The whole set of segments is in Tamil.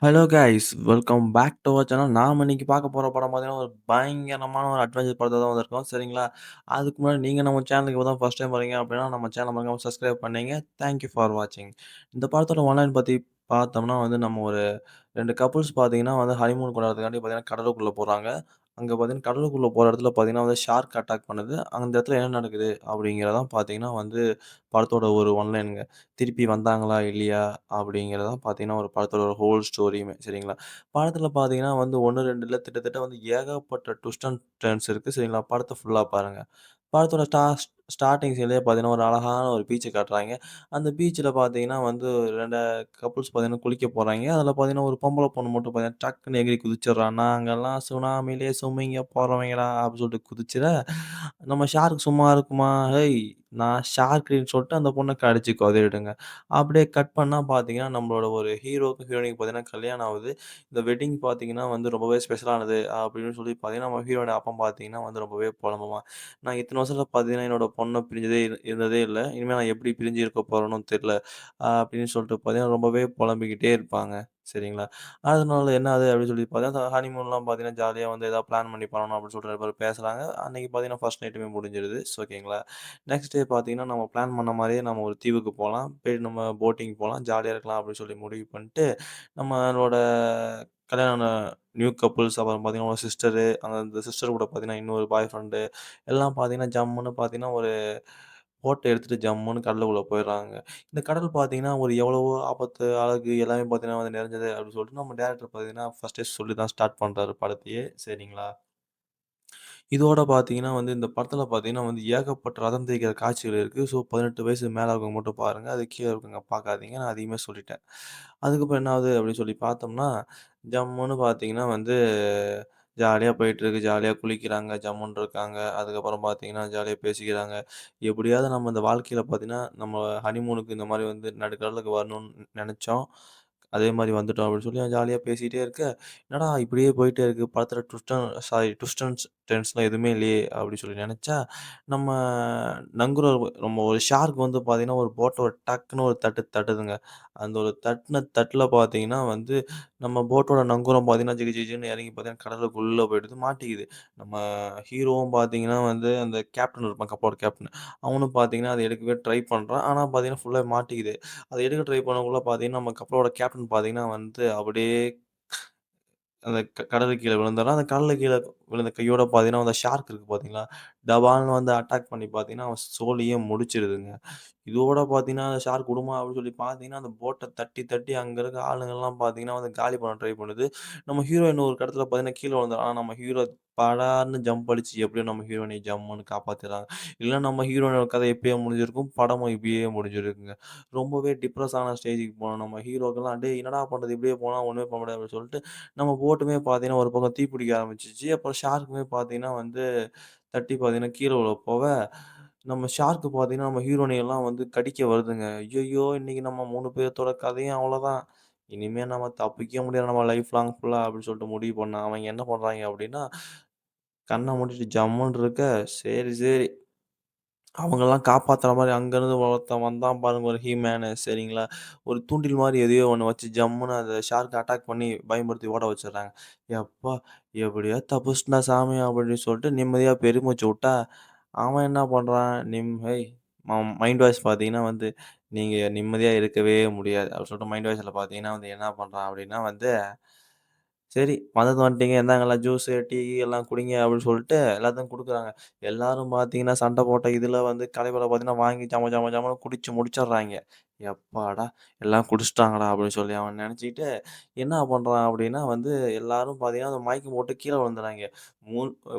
Hello guys welcome back to our channel. நாம இன்னைக்கு பார்க்க போற படம் பார்த்தீங்கன்னா, ஒரு பயங்கரமான ஒரு அட்வென்ச்சர் படத்த தான் வந்திருக்கோம். சரிங்களா? அதுக்கு முன்னாடி நீங்க நம்ம சேனலுக்கு இப்ப தான் ஃபர்ஸ்ட் டைம் வரீங்க அப்படின்னா, நம்ம சேனல மறக்காம சப்ஸ்கிரைப் பண்ணீங்க. தேங்க் யூ ஃபார் வாட்சிங். இந்த படத்தோட ஒன்லைன் பத்தி பார்த்தோம்னா வந்து, நம்ம ஒரு 2 கப்புள்ஸ் பார்த்தீங்கன்னா வந்து ஹனிமூன் கொண்டாடுறதுக்காண்டி பார்த்தீங்கன்னா, கடலுக்குள்ள போறாங்க. அங்க பார்த்தீங்கன்னா, கடலுக்குள்ள போற இடத்துல பார்த்தீங்கன்னா வந்து ஷார்க் அட்டாக் பண்ணுது. அந்த இடத்துல என்ன நடக்குது அப்படிங்கிறதான் பார்த்தீங்கன்னா வந்து படத்தோட ஒரு ஒன்லைனுங்க. திருப்பி வந்தாங்களா? இல்லையா? அப்படிங்கிறது தான் பார்த்தீங்கன்னா, ஒரு படத்தோட ஒரு ஹோல் ஸ்டோரியுமே. சரிங்களா? படத்தில பார்த்தீங்கன்னா வந்து 1, 2 இல்ல கிட்டத்தட்ட வந்து ஏகப்பட்ட ட்விஸ்ட் அண்ட் டர்ன்ஸ் இருக்கு. சரிங்களா? படத்த ஃபுல்லா பாருங்க. படத்தோட ஸ்டார்ட்டிங் சீன்லயே பார்த்தீங்கன்னா, ஒரு அழகான ஒரு பீச்ச காட்டுறாய்ங்க. அந்த பீச்ல பார்த்தீங்கன்னா வந்து 2 கப்புள்ஸ் பார்த்தீங்கன்னா குளிக்க போறாய்ங்க. அதில பார்த்தீங்கன்னா, ஒரு பொம்பள பொண்ணு மட்டும் பார்த்தீங்கன்னா, டக்குன்னு எகிறி குதிச்சிடுறா. "நாங்கலாம் சுனாமிலே சுமிங்க போறவங்கடா" அப்படின்னு சொல்லிட்டு குதிச்சிட, நம்ம ஷார்க் சும்மா இருக்குமா? "ஹேய்! நான் ஷார்க்குன்னு" சொல்லிட்டு அந்த பொண்ண கடிச்சு கொதறிடுங்க. அப்படியே கட் பண்ணா பார்த்தீங்கன்னா, நம்மளோட ஒரு ஹீரோக்கும், ஹீரோயினிக்கும் பார்த்தீங்கன்னா கல்யாணம் ஆவுது. இந்த வெட்டிங் பார்த்தீங்கன்னா வந்து ரொம்பவே ஸ்பெஷலானது அப்படின்னு சொல்லி பார்த்தீங்கன்னா, நம்ம ஹீரோவோட அப்பா பார்த்தீங்கன்னா வந்து ரொம்பவே புலம்புவான். நான் இத்தன வருஷத்துல பார்த்தீங்கன்னா, என்னோட பொண்ண பிரிஞ்சதே இருந்ததே இல்ல. இனிமே நான் எப்படி பிரிஞ்சு இருக்க போறேன்னும் தெரியல. அப்படின்னு சொல்லிட்டு பார்த்தீங்கன்னா, ரொம்பவே புலம்பிக்கிட்டே இருப்பாங்க. சரிங்களா? அதனால என்ன ஆகுது அப்படின்னு சொல்லி பார்த்தீங்கன்னா, ஹனிமூன்லாம் பார்த்தீங்கன்னா, ஜாலியா வந்து ஏதாவது பிளான் பண்ணி பண்ணணும் அப்படின்னு சொல்லிட்டு 2 பேரும் பேசுறாங்க. அன்னைக்கு பார்த்தீங்கன்னா, ஃபர்ஸ்ட் நைட்டுமே முடிஞ்சிருது. ஓகேங்களா? நெக்ஸ்ட் டே பார்த்தீங்கன்னா, நம்ம பிளான் பண்ண மாரியே நம்ம ஒரு தீவுக்கு போலாம். போய் நம்ம போட்டிங் போலாம். ஜாலியா இருக்கலாம் அப்படின்னு சொல்லி முடிவு பண்ணிட்டு, நம்மளோட கல்யாணம் ஆன நியூ கப்புள்ஸ் அப்புறம் பார்த்தீங்கன்னா, ஒரு சிஸ்டரு அந்த சிஸ்டர் கூட பார்த்தீங்கன்னா, இன்னொரு பாய் ஃப்ரெண்டு எல்லாம் பார்த்தீங்கன்னா, ஜம்முன்னு பார்த்தீங்கன்னா, ஒரு போட்ட எடுத்துட்டு ஜம்முன்னு கடலுக்குள்ள போயிடுறாங்க. இந்த கடல் பார்த்தீங்கன்னா, ஒரு எவ்வளவோ ஆபத்து, அழகு எல்லாமே பார்த்தீங்கன்னா வந்து நிறைஞ்சது அப்படின்னு சொல்லிட்டு நம்ம டைரக்டர் பார்த்தீங்கன்னா, ஃபர்ஸ்ட்டே சொல்லி தான் ஸ்டார்ட் பண்றாரு படத்தையே. சரிங்களா? இதோட பார்த்தீங்கன்னா வந்து, இந்த படத்தில பார்த்தீங்கன்னா வந்து ஏகப்பட்ட ரதம் தேய்க்கிற காட்சிகள் இருக்கு. ஸோ 18 வயசு மேல இருக்கவங்க மட்டும் பாருங்க. அது கீழ இருக்கவங்க பார்க்காதீங்க. நான் அதையுமே சொல்லிட்டேன். அதுக்கப்புறம் என்ன ஆகுது அப்படின்னு சொல்லி பார்த்தோம்னா, ஜம்முன்னு பார்த்தீங்கன்னா வந்து ஜாலியா போயிட்டுருக்கு. ஜாலியா குளிக்கிறாங்க, ஜம்முன்னு இருக்காங்க. அதுக்கப்புறம் பார்த்தீங்கன்னா, ஜாலியா பேசிக்கிறாங்க. எப்படியாவது நம்ம இந்த வாழ்க்கையில பார்த்தீங்கன்னா, நம்ம ஹனிமூனுக்கு இந்த மாரி வந்து நடுக்கடலுக்கு வரணும்னு நெனச்சோம். அதே மாரி வந்துட்டோம் அப்படின்னு சொல்லி ஜாலியா பேசிட்டே இருக்க, என்னடா இப்படியே போயிட்டே இருக்கு. படத்துல ட்விஸ்ட் அண்ட் டர்ன்ஸ்லாம் எதுவுமே இல்லையே அப்படின்னு சொல்லி நெனச்சா, நம்ம நங்குரம் நம்ம ஒரு ஷார்க் வந்து பார்த்தீங்கன்னா, ஒரு போட்ட ஒரு டக்குன்னு ஒரு தட்டு தட்டுதுங்க. அந்த ஒரு தட்டுன தட்டுல பார்த்தீங்கன்னா வந்து, நம்ம போட்டோட நங்கூரம் பார்த்தீங்கன்னா, ஜிகு ஜிகுன்னு இறங்கி பார்த்தீங்கன்னா, கடலுக்குள்ள போயிடுது, மாட்டிக்குது. நம்ம ஹீரோவும் பார்த்தீங்கன்னா வந்து, அந்த கேப்டன் இருப்பான், கப்பலோட கேப்டன். அவனும் பார்த்தீங்கன்னா, அத எடுக்கவே ட்ரை பண்றான். ஆனா பார்த்தீங்கன்னா, ஃபுல்லா மாட்டிக்குது. அத எடுக்க ட்ரை பண்ணக்குள்ள பார்த்தீங்கன்னா, நம்ம கப்பலோட கேப்டன் பார்த்தீங்கன்னா வந்து, அப்படியே அந்த கடலுக்கு கீழ விழுந்துர்றான். அந்த கடலுக்கு கீழ விழுந்த கையோட பார்த்தீங்கன்னா, அந்த ஷார்க் இருக்கு பார்த்தீங்களா, டபால்னு வந்து அட்டாக் பண்ணி பார்த்தீங்கன்னா, அவன் சோலியே முடிச்சிருதுங்க. இதோட பார்த்தீங்கன்னா, அந்த ஷார்க் விடுமா அப்படின்னு சொல்லி பார்த்தீங்கன்னா, அந்த போட்ட தட்டி தட்டி அங்க இருக்க ஆளுங்கலாம் பார்த்தீங்கன்னா வந்து காலி பண்ண ட்ரை பண்ணுது. நம்ம ஹீரோயின் ஒரு கட்டத்துல பார்த்தீங்கன்னா கீழ விழுந்துர்றா. ஆனா நம்ம ஹீரோ படார்ன்னு ஜம்ப் அடிச்சு எப்படியோ நம்ம ஹீரோயினைய ஜம்முன்னு காப்பாத்திர்றாங்க. இல்ல நம்ம ஹீரோயினோட கதை எப்பயோ முடிஞ்சிருக்கும். படமும் இப்பயே முடிஞ்சிருக்குங்க. ரொம்பவே டிப்ரஸ் ஆன ஸ்டேஜ்க்கு போனோம். நம்ம ஹீரோக்கெல்லாம் "டேய் என்னடா பண்றது? இப்படியே போனா ஒண்ணுமே பண்ண முடியாது" அப்படின்னு சொல்லிட்டு நம்ம போட்டுமே பார்த்தீங்கன்னா, ஒரு பக்கம் தீப்பிடிக்க ஆரம்பிச்சுச்சு. அப்புறம் ஷார்க்குமே பார்த்தீங்கன்னா வந்து தட்டி பார்த்தீங்கன்னா கீழ விழ போக, நம்ம ஷார்க் பார்த்தீங்கன்னா, நம்ம ஹீரோயினையெல்லாம் வந்து கடிக்க வருதுங்க. ஐய்யய்யோ! இன்னைக்கு நம்ம 3 பேத்தோட கதையும் அவ்வளோதான். இனிமே நம்ம தப்பிக்க முடியாது நம்ம லைஃப் லாங் ஃபுல்லா அப்படின்னு சொல்லிட்டு முடிவு பண்ண அவங்க என்ன பண்றாய்ங்க அப்படின்னா, கண்ண மூடிட்டு ஜம்முன்னு இருக்க, சரி, சரி. அவங்கலாம் காப்பாத்துற மாரி அங்கருந்து ஒருத்தன் வந்தான் பாருங்க ஒரு ஹீமேனு சரிங்களா? ஒரு தூண்டில் மாரி எதையோ ஒண்ணு வச்சு ஜம்முன்னு அந்த ஷார்க்க அட்டாக் பண்ணி பயமுறுத்தி ஓட வச்சுர்றாங்க. யப்பா! எப்படியோ தப்பிச்சுட்டேன்டா சாமி அப்படின்னு சொல்லிட்டு நிம்மதியா பெருமூச்சு விட்டா, அவன் என்ன பண்றான்? ஹேய் மைண்ட் வாய்ஸ் பார்த்தீங்கன்னா வந்து, நீங்க நிம்மதியா இருக்கவே முடியாது. அப்படின்னு சொல்லிட்டு மைண்ட் வாய்ஸ்ல பார்த்தீங்கன்னா வந்து என்ன பண்றான் அப்படின்னா வந்து சரி, வந்தது வந்துட்டீங்க. இந்தாங்க எல்லாம் ஜூஸு, டீ எல்லாம் குடிங்க அப்படின்னு சொல்லிட்டு எல்லாத்துக்கும் குடுக்குறாங்க. எல்லாரும் பார்த்தீங்கன்னா, சண்டை போட்ட இதுல வந்து கடைசில பார்த்தீங்கன்னா, வாங்கி ஜம ஜம ஜமன்னு குடிச்சு முடிச்சுடுறாய்ங்க. எப்பாடா! எல்லாம் குடிச்சுட்டாங்கடா அப்படின்னு சொல்லி அவன் நெனச்சுக்கிட்டு, என்ன பண்றான் அப்படின்னா வந்து எல்லாரும் பார்த்தீங்கன்னா, அந்த மயக்கம் போட்டு கீழ விழுந்துறாய்ங்க. மூன்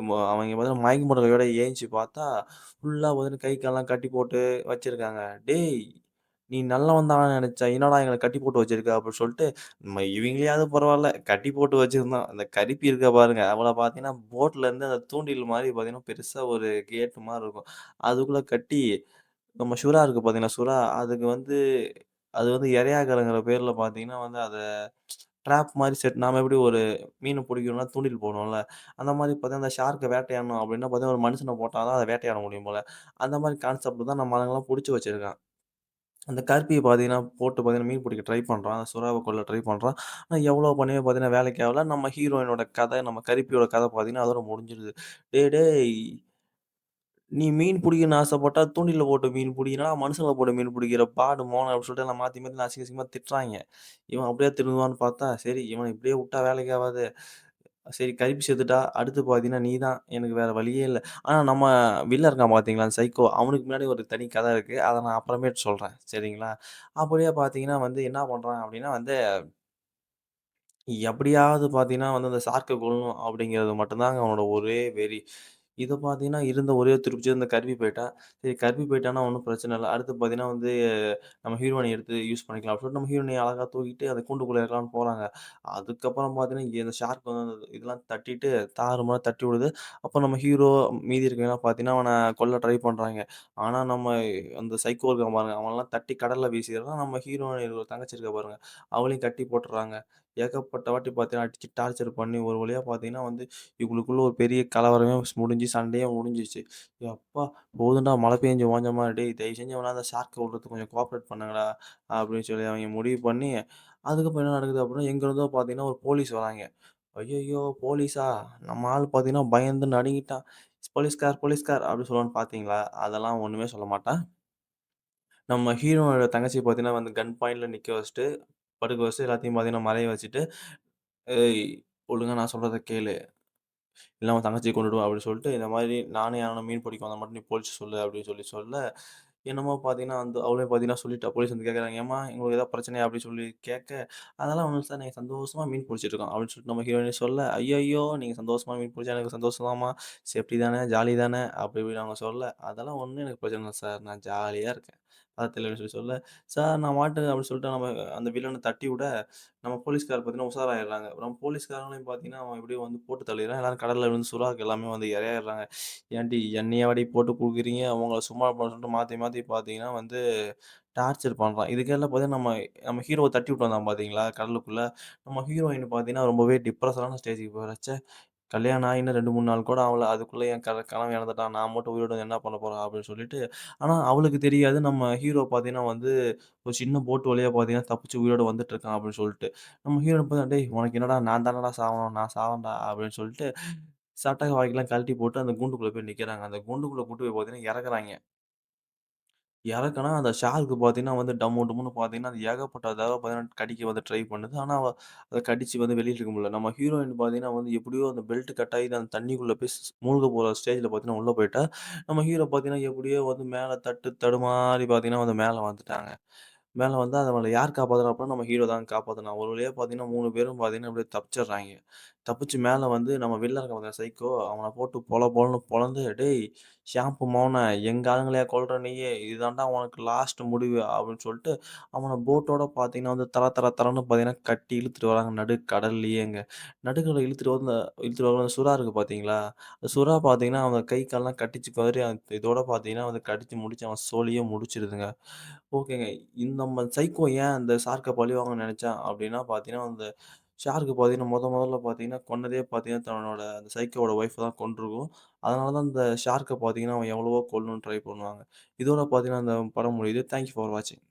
அவைங்க பார்த்தீங்கன்னா, மயக்கம் போட்ட கையோட ஏந்திச்சு பார்த்தா, ஃபுல்லா பார்த்தீங்கன்னா, கை கால்லாம் கட்டி போட்டு வச்சிருக்காங்க. "டேய்! நீ நல்லவன் தான்னு நெனச்சேன். என்னடா எங்கள கட்டி போட்டு வச்சிருக்க?" அப்படின்னு சொல்லிட்டு இவங்களயாவது பரவால்ல. கட்டி போட்டு வச்சிருந்தான். அந்த கரிப்பி இருக்கா பாருங்க, அவள பார்த்தீங்கன்னா, போட்லருந்து அந்த தூண்டில் மாரி பார்த்தீங்கன்னா, பெருசா ஒரு கேட் மாரி இருக்கும். அதுக்குள்ள கட்டி, நம்ம சுறா இருக்கு பார்த்தீங்களா, சுறா அதுக்கு வந்து அது வந்து இரையாகலைங்கிற பேர்ல பார்த்தீங்கன்னா வந்து, அத ட்ராப் மாரி நாம எப்படி ஒரு மீன புடிக்கணும்னா தூண்டில் போடுவோம்ல, அந்த மாரி பார்த்தீங்கன்னா, அந்த ஷார்க்க வேட்டையாடணும் அப்படின்னா பார்த்தீங்கன்னா, ஒரு மனுஷன போட்டா தான் அத வேட்டையாட முடியும் போல. அந்த மாரி கான்செப்ட்ல தான் நம்ம ஆளுங்கலாம் புடிச்சு வச்சிருக்கான். அந்த கருப்பிய பார்த்தீங்கன்னா, போட்டு பார்த்தீங்கன்னா, மீன் பிடிக்க ட்ரை பண்றான். அந்த சுறாவ கொல்ல ட்ரை பண்றான். ஆனா எவ்வளோ பண்ணியும் பார்த்தீங்கன்னா, வேலைக்கு ஆகல. நம்ம ஹீரோயினோட கதை, நம்ம கருப்பியோட கதை பார்த்தீங்கன்னா, அதோட முடிஞ்சிருது. "டேய் டேய் நீ மீன் புடிக்கணும்னு ஆசைப்பட்டா, தூண்டில்ல போட்டு மீன் புடி. என்னடா மனுஷங்கள போட்டு மீன் புடிக்கிற, பாடு மோன" அப்படின்னு சொல்லிட்டு எல்லாம் மாத்தி மாத்தி அசிங்க அசிங்கமா திட்டுறாய்ங்க. இவன் அப்படியே திருந்துவான்னு பார்த்தா, சரி இவன இப்படியே விட்டா வேலைக்கு ஆவாது. சரி கருப்பி செத்துட்டா, அடுத்து பார்த்தீங்கன்னா, நீ தான். எனக்கு வேற வழியே இல்ல. ஆனா நம்ம வில்லன் இருக்கான் பார்த்தீங்களா, அந்த சைக்கோ. அவனுக்கு முன்னாடி ஒரு தனி கதை இருக்கு. அத நான் அப்புறமேட்டு சொல்றேன். சரிங்களா? அப்படியே பார்த்தீங்கன்னா வந்து என்ன பண்றான் அப்படின்னா வந்து, எப்படியாவது பார்த்தீங்கன்னா வந்து அந்த ஷார்க்க கொல்லணும் அப்படிங்கிறது மட்டும் தாங்க அவனோட ஒரே வெறி. இத பார்த்தீங்கன்னா, இருந்த ஒரே துருப்புச்சே இந்த கருப்பி போயிட்டா. சரி கருப்பி போயிட்டான்னா ஒண்ணும் பிரச்சனை இல்ல. அடுத்து பார்த்தீங்கன்னா வந்து நம்ம ஹீரோயின எடுத்து யூஸ் பண்ணிக்கலாம் அப்படின்னு சொல்லிட்டு நம்ம ஹீரோயினைய அழகா தூக்கிட்டு அந்த கூண்டுக்குள்ள இருக்கலாம்னு போறாங்க. அதுக்கப்புறம் பார்த்தீங்கன்னா, இந்த ஷார்க் வந்து இதெல்லாம் தட்டிட்டு தாறுமாறா தட்டி விடுது. அப்ப நம்ம ஹீரோ மீதி இருக்கவங்கலாம் பார்த்தீங்கன்னா, அவன கொல்ல ட்ரை பண்றாங்க. ஆனா நம்ம அந்த சைக்கோ இருக்கான் பாருங்க, அவனலாம் தட்டி கடல்ல வீசிர்றான். நம்ம ஹீரோயின் ஒரு தங்கச்சி இருக்கா பாருங்க, அவளையும் கட்டி போட்டுர்றாங்க. ஏகப்பட்ட வாட்டி பார்த்தீங்கன்னா, அடிச்சு டார்ச்சர் பண்ணி ஒரு வழியா பார்த்தீங்கன்னா வந்து, இவங்களுக்குள்ள ஒரு பெரிய கலவரமே முடிஞ்சு, சண்டையே முடிஞ்சுச்சு. "யப்பா! போதும்டா மழை பெஞ்சு ஓஞ்ச மாரி, டேய் தயவு செஞ்சு எவனாவது அந்த ஷார்க்க விடுறதுக்கு கொஞ்சம் கோஆப்பரேட் பண்ணுங்கடா" அப்படின்னு சொல்லி அவைங்க முடிவு பண்ணி, அதுக்கப்புறம் என்ன நடக்குது அப்படின்னா, எங்கிருந்தோ பார்த்தீங்கன்னா ஒரு போலீஸ் வராய்ங்க. ஐய்யய்யோ! போலீஸா? நம்ம ஆள் பார்த்தீங்கன்னா பயந்து நடுங்கிட்டான். "போலீஸ்கார், போலீஸ்கார்" அப்படின்னு சொல்லுவான்னு பார்த்தீங்களா? அதெல்லாம் ஒண்ணுமே சொல்ல மாட்டான். நம்ம ஹீரோவோட தங்கச்சிய பார்த்தீங்கன்னா வந்து கன் பாயிண்ட்ல நிக்க வச்சுட்டு, படுக்க வச்சுட்டு எல்லாத்தையும் பார்த்தீங்கன்னா மறைய வச்சுட்டு, "ஏய்! ஒழுங்கா நான் சொல்றத கேளு. இல்ல உன் தங்கச்சிய கொன்னுடுவேன்" அப்படின்னு சொல்லிட்டு, இந்த மாரி நானும் யாரும் மீன் பிடிக்க வந்தா மட்டும் நீ போலீஸ்ட்ட சொல்லு அப்படின்னு சொல்லி சொல்ல, என்னமோ பார்த்தீங்கன்னா வந்து அவளே பார்த்தீங்கன்னா சொல்லிட்டா. போலீஸ் வந்து கேட்கறாங்க, "ஏம்மா உங்களுக்கு ஏதாவது பிரச்சனையா?" அப்படின்னு சொல்லி கேட்க, "அதெல்லாம் ஒண்ணும் இல்ல சார். நாங்க சந்தோஷமா மீன் புடிச்சிட்டு இருக்கோம்." அப்படின்னு சொல்லிட்டு நம்ம ஹீரோயினே சொல்ல, "ஐய்யய்யோ! நீங்க சந்தோஷமா மீன் புடிச்சா எனக்கு சந்தோஷம் தான்ம்மா. சேஃப்டி தானே, ஜாலி தானே" அப்படி இப்படின்னு அவங்க சொல்ல, "அதெல்லாம் ஒண்ணும் எனக்கு பிரச்சனை இல்ல சார். நான் ஜாலியா இருக்கேன்." பதட்டத்துல இல்லன்னு சொல்லி சொல்ல, "சார் நான் மாட்டுறேன்" அப்படின்னு சொல்லிட்டு நம்ம அந்த வில்லன தட்டி விட, நம்ம போலீஸ்காரர் பார்த்தீங்கன்னா உஷாராயிடுறாங்க. நம்ம போலீஸ்காரங்களையும் பார்த்தீங்கன்னா, அவன் எப்படியோ வந்து போட்டு தள்ளிடுறான். எல்லாரும் கடல்ல விழுந்து சுறாக்கு எல்லாமே வந்து இரையாயிடுறாங்க. "ஏன்டி என்னையவாடி போட்டு குடுக்குறீங்க?" அவங்கள சும்மா பண்ண சொல்லிட்டு மாத்தி மாத்தி பார்த்தீங்கன்னா வந்து டார்ச்சர் பண்றான். இதுக்கெல்லாம் பார்த்தீங்கன்னா, நம்ம நம்ம ஹீரோவ தட்டி விட்டு வந்தான் பார்த்தீங்களா கடலுக்குள்ள, நம்ம ஹீரோயின் பார்த்தீங்கன்னா ரொம்பவே டிப்ரஷனான ஸ்டேஜ்க்கு போறா. கல்யாணம் ஆகி இன்னும் 2, 3 நாள் கூட ஆவல. அதுக்குள்ள என் கணவன் இறந்துட்டான். நான் மட்டும் உயிரோட வந்து என்ன பண்ண போறேன் அப்படின்னு சொல்லிட்டு, ஆனா அவளுக்கு தெரியாது நம்ம ஹீரோ பார்த்தீங்கன்னா வந்து ஒரு சின்ன போட் வழியா பார்த்தீங்கன்னா தப்பிச்சு உயிரோட வந்துட்டுருக்கான் அப்படின்னு சொல்லிட்டு. நம்ம ஹீரோயின் பார்த்தா, "டேய் உனக்கு என்னடா நான் தானடா சாவணும். நான் சாவன்டா" அப்படின்னு சொல்லிட்டு சட்டை வாய்க்கெல்லாம் கழட்டி போட்டு அந்த கூண்டுக்குள்ள போய் நிக்கிறாங்க. அந்த கூண்டுக்குள்ள கூட்டு போய் பார்த்தீங்கன்னா இறக்குறாய்ங்க. இறக்குனா, அந்த ஷார்க் பார்த்தீங்கன்னா வந்து டம்மு டும்முன்னு பார்த்தீங்கன்னா, அது ஏகப்பட்ட தடவ பார்த்தீங்கன்னா கடிக்க வந்து ட்ரை பண்ணுது. ஆனா, அத கடிச்சு வந்து வெளில எடுக்க முடியல. நம்ம ஹீரோயின் பார்த்தீங்கன்னா வந்து எப்படியோ அந்த பெல்ட் கட் ஆகி அந்த தண்ணிக்குள்ள போய் மூழ்க போற ஸ்டேஜ்ல பார்த்தீங்கன்னா உள்ள போயிட்டா. நம்ம ஹீரோ பார்த்தீங்கன்னா எப்படியோ வந்து மேல தட்டு தடுமாறி பார்த்தீங்கன்னா வந்து மேல வந்துட்டாங்க. மேல வந்து அவள யார் காப்பாத்துறா அப்டின்னா, நம்ம ஹீரோ தான் காப்பாத்துனான். ஒரு வழியா பார்த்தீங்கன்னா 3 பேரும் பார்த்தீங்கன்னா அப்படியே தப்பிச்சிடுறாய்ங்க. தப்பிச்சு மேல வந்து நம்ம வில்லன் இருக்கான் பாத்தியா சைக்கோ, அவன போட்டு பொல பொலன்னு பொளந்து, "டேய் ஷாம்பு மவனே! எங்க ஆளுங்களயா கொல்ற நீயு! இதுதான்டா உனக்கு லாஸ்ட் முடிவு" அப்படின்னு சொல்லிட்டு, அவன போட்டோட பார்த்தீங்கன்னா வந்து தர தர தரன்னு பார்த்தீங்கன்னா கட்டி இழுத்துட்டு வராங்க நடு கடல்லயேங்க. நடுக்கடல்ல இழுத்துட்டு வரும்போது சுறா இருக்கு பார்த்தீங்களா? அந்த சுறா பார்த்தீங்கன்னா, அவன் கை கால்லாம் கடிச்சு குதறி இதோட பார்த்தீங்கன்னா வந்து கடிச்சு முடிச்சு அவன் சோலியே முடிச்சிருதுங்க. ஓகேங்க. நம்ம சைக்கோ ஏன் அந்த ஷார்க்க பழிவாங்கணும்னு நெனச்சான் அப்டின்னா பார்த்தீங்கன்னா, அந்த ஷார்க் பார்த்தீங்கன்னா, மொதல்ல பார்த்தீங்கன்னா, கொன்னதே பார்த்தீங்கன்னா, தன்னோட அந்த சைக்கோவோட ஒய்ஃப தான் கொன்றுக்கும். அதனால தான் இந்த ஷார்க்க பார்த்தீங்கன்னா, அவன் எவ்வளவோ கொல்லணும்னு ட்ரை பண்ணுவாங்க. இதோட பார்த்தீங்கன்னா, அந்த படம் முடியுது. தேங்க் யூ ஃபார் வாட்சிங்.